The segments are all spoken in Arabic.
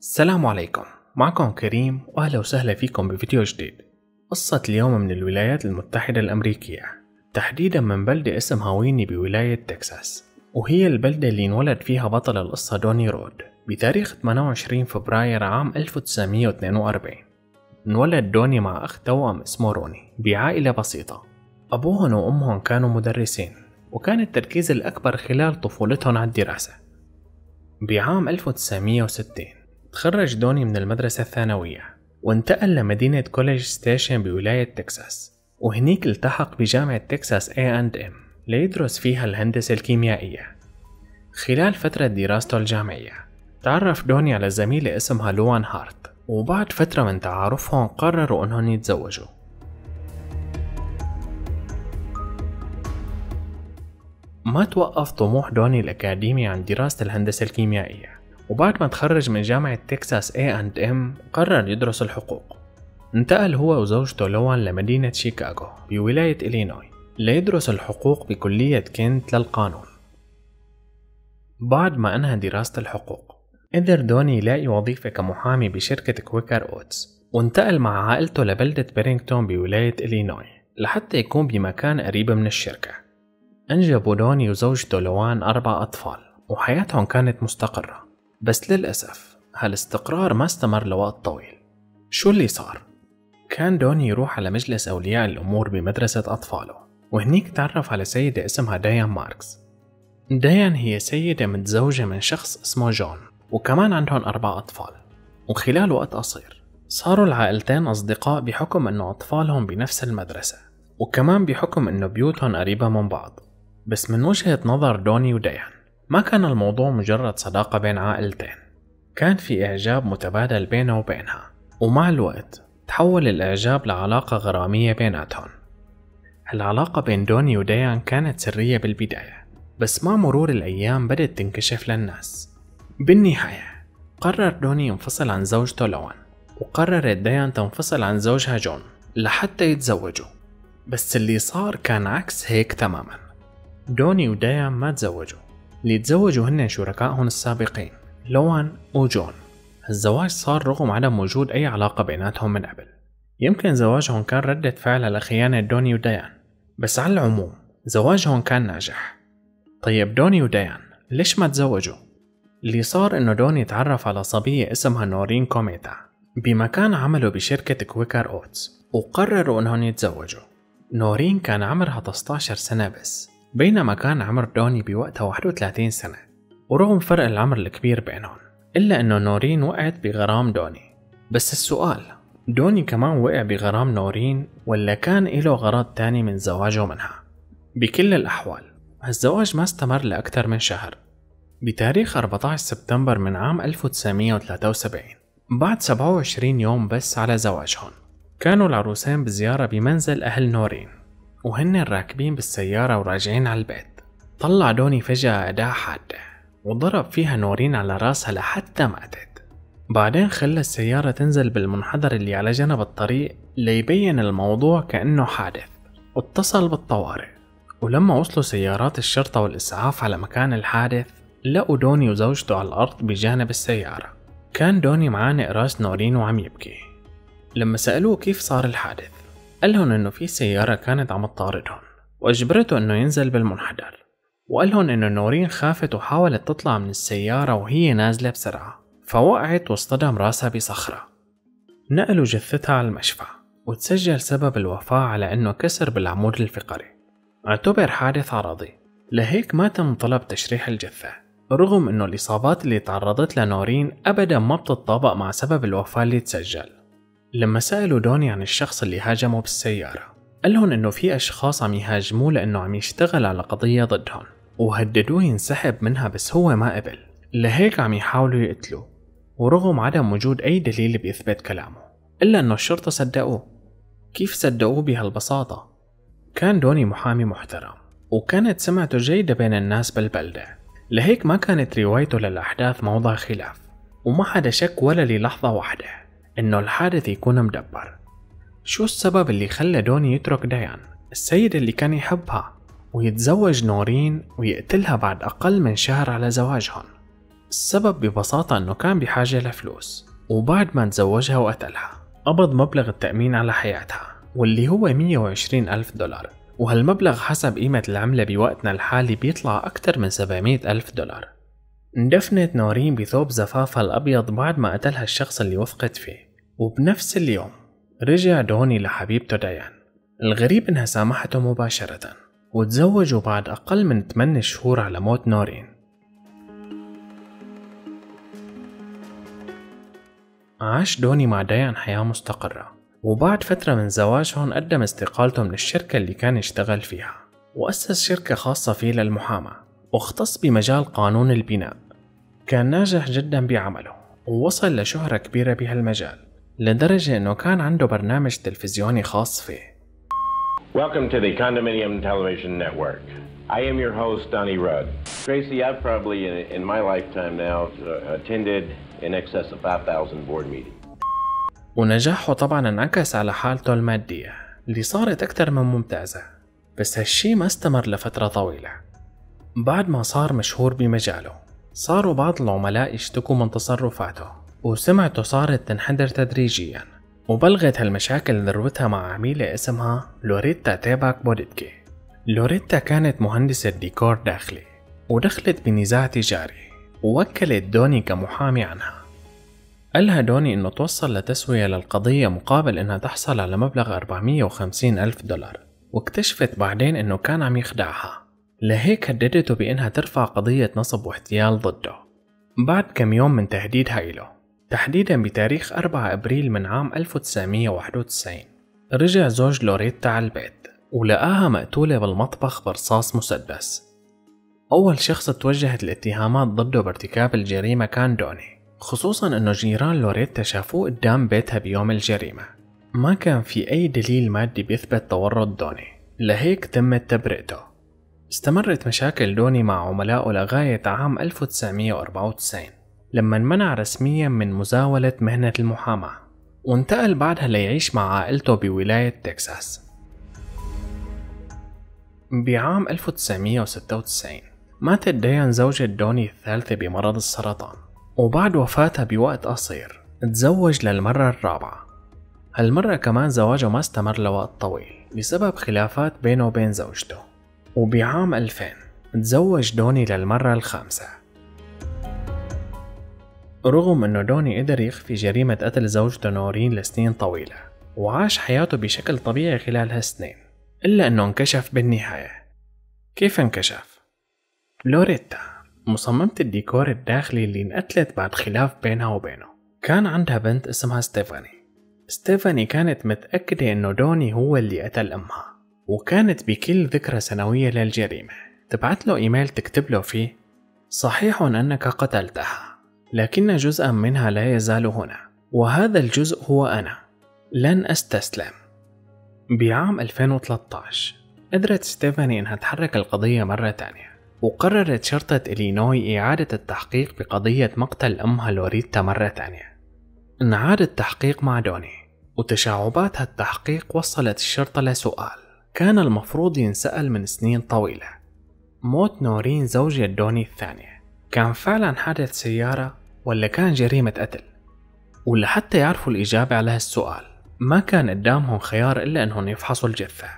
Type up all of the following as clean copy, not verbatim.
السلام عليكم، معكم كريم وأهلا وسهلا فيكم بفيديو جديد. قصة اليوم من الولايات المتحدة الأمريكية، تحديدا من بلدة اسمها ويني بولاية تكساس، وهي البلدة اللي انولد فيها بطل القصة دوني رود بتاريخ 28 فبراير عام 1942. انولد دوني مع أخ توأم اسمه روني بعائلة بسيطة، أبوهن وأمهن كانوا مدرسين، وكان التركيز الأكبر خلال طفولتهم على الدراسة. بعام 1960 تخرج دوني من المدرسة الثانوية وانتقل لمدينة كوليج ستيشن بولاية تكساس، وهنيك التحق بجامعة تكساس A&M ليدرس فيها الهندسة الكيميائية. خلال فترة دراسته الجامعية تعرف دوني على زميلة اسمها لوان هارت، وبعد فترة من تعارفهم قرروا انهم يتزوجوا. ما توقف طموح دوني الأكاديمي عن دراسة الهندسة الكيميائية، وبعد ما تخرج من جامعة تكساس A&M قرر يدرس الحقوق. انتقل هو وزوجته لوان لمدينة شيكاغو بولاية إلينوي ليدرس الحقوق بكلية كنت للقانون. بعد ما أنهى دراسة الحقوق قدر دوني يلاقي وظيفة كمحامي بشركة كويكر أوتس، وانتقل مع عائلته لبلدة بيرينغتون بولاية إلينوي لحتى يكون بمكان قريب من الشركة. أنجبوا دوني وزوجته لوان 4 أطفال، وحياتهم كانت مستقرة، بس للأسف هالاستقرار ما استمر لوقت طويل. شو اللي صار؟ كان دوني يروح على مجلس أولياء الأمور بمدرسة أطفاله، وهنيك تعرف على سيدة اسمها ديان ماركس. ديان هي سيدة متزوجة من شخص اسمه جون، وكمان عندهم 4 أطفال، وخلال وقت قصير صاروا العائلتين أصدقاء بحكم أنه أطفالهم بنفس المدرسة، وكمان بحكم أنه بيوتهم قريبة من بعض. بس من وجهة نظر دوني وديان ما كان الموضوع مجرد صداقة بين عائلتين، كان في إعجاب متبادل بينه وبينها، ومع الوقت تحول الإعجاب لعلاقة غرامية بيناتهم. العلاقة بين دوني وديان كانت سرية بالبداية، بس مع مرور الأيام بدأت تنكشف للناس. بالنهاية قرر دوني ينفصل عن زوجته لوان، وقررت ديان تنفصل عن زوجها جون لحتى يتزوجوا. بس اللي صار كان عكس هيك تماما. دوني وديان ما تزوجوا، اللي تزوجوا هن شركائهم السابقين لوان وجون. الزواج صار رغم عدم وجود أي علاقة بيناتهم من قبل. يمكن زواجهم كان ردة فعل على خيانة دوني وديان، بس على العموم زواجهم كان ناجح. طيب دوني وديان ليش ما تزوجوا؟ اللي صار إنه دوني تعرف على صبية اسمها نورين كوميتا بمكان عمله بشركة كويكر أوتس، وقرروا إنهم يتزوجوا. نورين كان عمرها 16 سنة بس، بينما كان عمر دوني بوقتها 31 سنة. ورغم فرق العمر الكبير بينهم إلا أنه نورين وقعت بغرام دوني. بس السؤال، دوني كمان وقع بغرام نورين ولا كان إله غرض تاني من زواجه منها؟ بكل الأحوال الزواج ما استمر لأكثر من شهر. بتاريخ 14 سبتمبر من عام 1973، بعد 27 يوم بس على زواجهم، كانوا العروسين بزيارة بمنزل أهل نورين، وهن راكبين بالسيارة وراجعين على البيت. طلع دوني فجأة أداة حادة وضرب فيها نورين على راسها لحتى ماتت. بعدين خلى السيارة تنزل بالمنحدر اللي على جنب الطريق ليبين الموضوع كأنه حادث، واتصل بالطوارئ. ولما وصلوا سيارات الشرطة والإسعاف على مكان الحادث لقوا دوني وزوجته على الأرض بجانب السيارة. كان دوني معانق راس نورين وعم يبكي. لما سألوه كيف صار الحادث قالهم إنه في سيارة كانت عم تطاردهم وأجبرته إنه ينزل بالمنحدر، وقالهم إنه نورين خافت وحاولت تطلع من السيارة وهي نازلة بسرعة، فوقعت واصطدم راسها بصخرة. نقلوا جثتها على المشفى، وتسجل سبب الوفاة على إنه كسر بالعمود الفقري. اعتبر حادث عرضي، لهيك ما تم طلب تشريح الجثة، رغم إنه الإصابات اللي تعرضت لها نورين أبدا ما بتتطابق مع سبب الوفاة اللي تسجل. لما سألوا دوني عن الشخص اللي هاجمه بالسيارة قالهم إنه في أشخاص عم يهاجموه لأنه عم يشتغل على قضية ضدهم، وهددوه ينسحب منها بس هو ما قبل، لهيك عم يحاولوا يقتلوه. ورغم عدم وجود أي دليل بيثبت كلامه إلا أنه الشرطة صدقوه. كيف صدقوه بهالبساطة؟ كان دوني محامي محترم، وكانت سمعته جيدة بين الناس بالبلدة، لهيك ما كانت روايته للأحداث موضع خلاف، وما حدا شك ولا للحظة واحدة إنه الحادث يكون مدبر. شو السبب اللي خلى دوني يترك ديان السيدة اللي كان يحبها ويتزوج نورين ويقتلها بعد أقل من شهر على زواجهم؟ السبب ببساطة إنه كان بحاجة لفلوس، وبعد ما تزوجها وقتلها قبض مبلغ التأمين على حياتها واللي هو 120,000 دولار، وهالمبلغ حسب قيمة العملة بوقتنا الحالي بيطلع أكتر من 700,000 دولار. اندفنت نورين بثوب زفافها الأبيض بعد ما قتلها الشخص اللي وثقت فيه، وبنفس اليوم رجع دوني لحبيبته ديان. الغريب إنها سامحته مباشرة وتزوجوا بعد أقل من 8 شهور على موت نورين. عاش دوني مع ديان حياة مستقرة، وبعد فترة من زواجهم قدم استقالته من الشركة اللي كان يشتغل فيها وأسس شركة خاصة فيه للمحاماة، واختص بمجال قانون البناء. كان ناجح جدا بعمله ووصل لشهرة كبيرة بهالمجال لدرجة إنه كان عنده برنامج تلفزيوني خاص فيه. Welcome to the Condominium Television Network. I am your host, Donnie Rudd. Tracy, I've probably in my lifetime now attended in excess of 5,000 board meetings. ونجاحه طبعا انعكس على حالته المادية اللي صارت أكثر من ممتازة، بس هالشي ما استمر لفترة طويلة. بعد ما صار مشهور بمجاله صاروا بعض العملاء يشتكوا من تصرفاته، وسمعته صارت تنحدر تدريجيا، وبلغت هالمشاكل ذروتها مع عميلة اسمها لوريتا تيباك بوديتكي. لوريتا كانت مهندسة ديكور داخلي ودخلت بنزاع تجاري، ووكلت دوني كمحامي عنها. قالها دوني إنه توصل لتسوية للقضية مقابل إنها تحصل على مبلغ 450,000 دولار، واكتشفت بعدين إنه كان عم يخدعها، لهيك هددته بإنها ترفع قضية نصب واحتيال ضده. بعد كم يوم من تهديدها إله، تحديدا بتاريخ 4 أبريل من عام 1991، رجع زوج لوريتا على البيت ولقاها مقتولة بالمطبخ برصاص مسدس. أول شخص توجهت الاتهامات ضده بارتكاب الجريمة كان دوني، خصوصا أنه جيران لوريتا شافوه قدام بيتها بيوم الجريمة. ما كان في أي دليل مادي بيثبت تورط دوني، لهيك تمت تبرئته. استمرت مشاكل دوني مع عملائه لغاية عام 1994 لما انمنع رسميا من مزاولة مهنة المحاماة، وانتقل بعدها ليعيش مع عائلته بولاية تكساس. بعام 1996 ماتت ديان زوجة دوني الثالثة بمرض السرطان، وبعد وفاتها بوقت قصير تزوج للمرة الرابعة. هالمرة كمان زواجه ما استمر لوقت طويل بسبب خلافات بينه وبين زوجته، وبعام 2000 تزوج دوني للمرة الخامسة. رغم أنه دوني قدر يخفي جريمة قتل زوجته نورين لسنين طويلة وعاش حياته بشكل طبيعي خلال هالسنين، إلا أنه انكشف بالنهاية. كيف انكشف؟ لوريتا مصممة الديكور الداخلي اللي انقتلت بعد خلاف بينها وبينه، كان عندها بنت اسمها ستيفاني. ستيفاني كانت متأكدة أنه دوني هو اللي قتل أمها، وكانت بكل ذكرى سنوية للجريمة تبعت له إيميل تكتب له فيه: صحيح أنك قتلتها، لكن جزءا منها لا يزال هنا، وهذا الجزء هو أنا، لن أستسلم. بعام 2013 قدرت ستيفاني أنها تحرك القضية مرة تانية، وقررت شرطة إلينوي إعادة التحقيق بقضية مقتل أمها لوريتا مرة تانية. انعاد التحقيق مع دوني، وتشعبات هالتحقيق وصلت الشرطة لسؤال كان المفروض ينسأل من سنين طويلة: موت نورين زوجة دوني الثانية كان فعلا حادث سيارة ولا كان جريمة قتل؟ ولحتى يعرفوا الإجابة على هالسؤال ما كان قدامهم خيار إلا أنهم يفحصوا الجثة،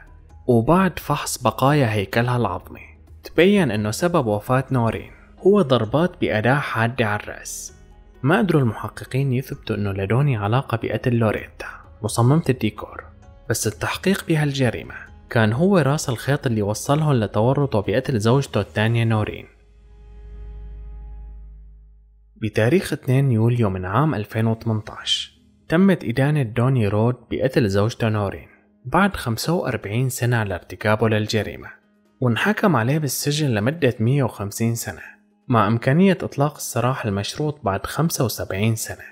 وبعد فحص بقايا هيكلها العظمي تبين أنه سبب وفاة نورين هو ضربات بأداة حادة على الرأس. ما قدروا المحققين يثبتوا أنه لدوني علاقة بقتل لوريتا مصممة الديكور، بس التحقيق بهالجريمة كان هو راس الخيط اللي وصلهم لتورطه بقتل زوجته الثانية نورين. بتاريخ 2 يوليو من عام 2018 تمت إدانة دوني رود بقتل زوجته نورين بعد 45 سنة على ارتكابه للجريمة، وانحكم عليه بالسجن لمدة 150 سنة مع إمكانية إطلاق السراح المشروط بعد 75 سنة.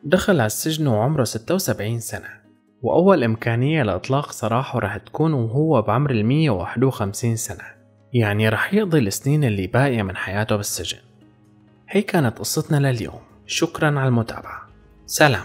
دخل على السجن وعمره 76 سنة، وأول إمكانية لإطلاق سراحه رح تكون وهو بعمر 151 سنة، يعني رح يقضي السنين اللي باقية من حياته بالسجن. هي كانت قصتنا لليوم، شكرا على المتابعة، سلام.